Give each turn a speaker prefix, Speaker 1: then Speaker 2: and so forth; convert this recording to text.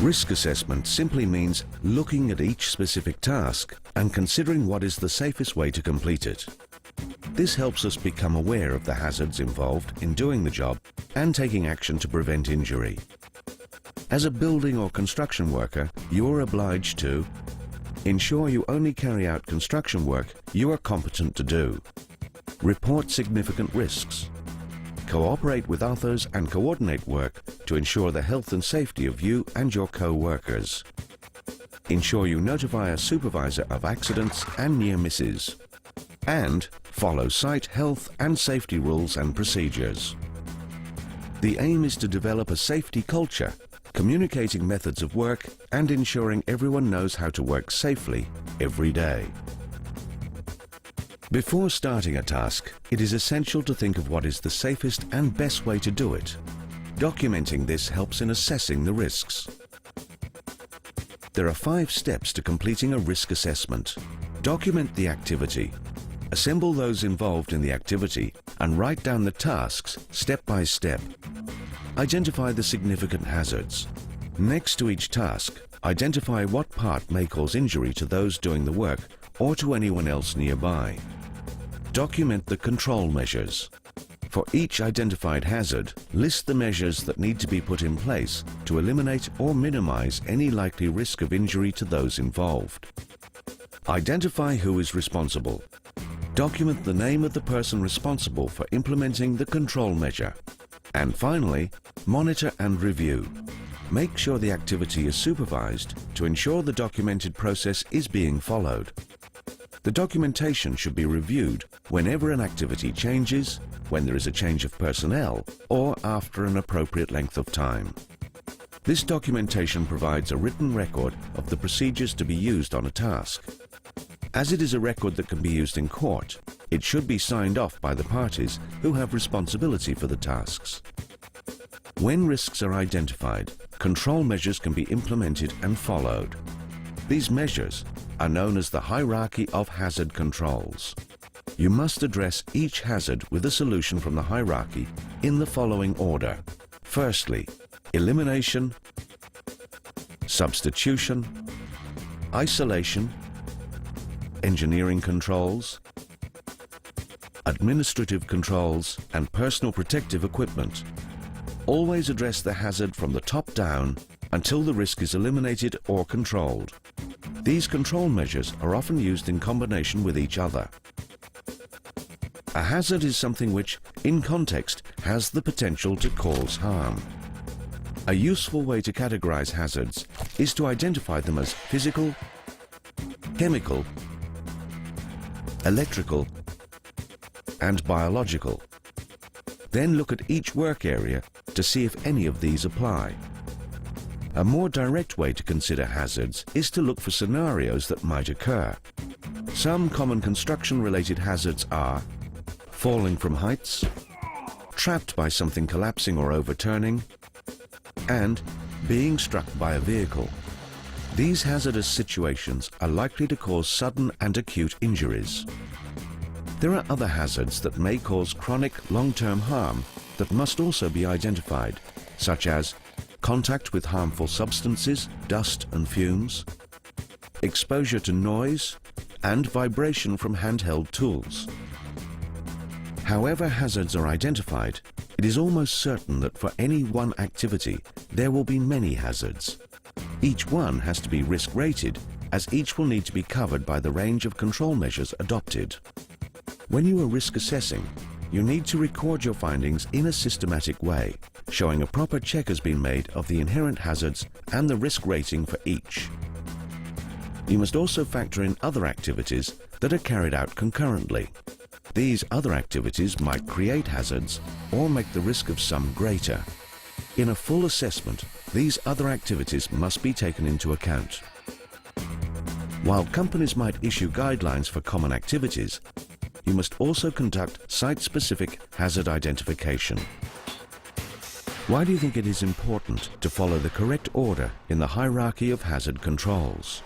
Speaker 1: Risk assessment simply means looking at each specific task and considering what is the safest way to complete it. This helps us become aware of the hazards involved in doing the job and taking action to prevent injury. As a building or construction worker, you are obliged to ensure you only carry out construction work you are competent to do, report significant risks, cooperate with others and coordinate work to ensure the health and safety of you and your co-workers, ensure you notify a supervisor of accidents and near misses, and follow site health and safety rules and procedures. The aim is to develop a safety culture, communicating methods of work and ensuring everyone knows how to work safely every day. Before starting a task, it is essential to think of what is the safest and best way to do it. Documenting this helps in assessing the risks. There are 5 steps to completing a risk assessment. Document the activity. Assemble those involved in the activity and write down the tasks step by step. Identify the significant hazards. Next to each task, identify what part may cause injury to those doing the work or to anyone else nearby. Document the control measures. For each identified hazard, list the measures that need to be put in place to eliminate or minimize any likely risk of injury to those involved. Identify who is responsible. Document the name of the person responsible for implementing the control measure. And finally, monitor and review. Make sure the activity is supervised to ensure the documented process is being followed. The documentation should be reviewed whenever an activity changes, when there is a change of personnel, or after an appropriate length of time. This documentation provides a written record of the procedures to be used on a task. As it is a record that can be used in court, it should be signed off by the parties who have responsibility for the tasks. When risks are identified, control measures can be implemented and followed. These measures are known as the hierarchy of hazard controls. You must address each hazard with a solution from the hierarchy in the following order. Firstly, elimination, substitution, isolation, engineering controls, administrative controls, and personal protective equipment. Always address the hazard from the top down until the risk is eliminated or controlled. These control measures are often used in combination with each other. A hazard is something which, in context, has the potential to cause harm. A useful way to categorize hazards is to identify them as physical, chemical, electrical, and biological. Then look at each work area to see if any of these apply. A more direct way to consider hazards is to look for scenarios that might occur. Some common construction-related hazards are falling from heights, trapped by something collapsing or overturning, and being struck by a vehicle. These hazardous situations are likely to cause sudden and acute injuries. There are other hazards that may cause chronic long-term harm that must also be identified, such as contact with harmful substances, dust and fumes, exposure to noise, and vibration from handheld tools. However hazards are identified, it is almost certain that for any one activity, there will be many hazards. Each one has to be risk-rated, as each will need to be covered by the range of control measures adopted. When you are risk assessing, you need to record your findings in a systematic way, showing a proper check has been made of the inherent hazards and the risk rating for each. You must also factor in other activities that are carried out concurrently. These other activities might create hazards or make the risk of some greater. In a full assessment, these other activities must be taken into account. While companies might issue guidelines for common activities, you must also conduct site-specific hazard identification. Why do you think it is important to follow the correct order in the hierarchy of hazard controls?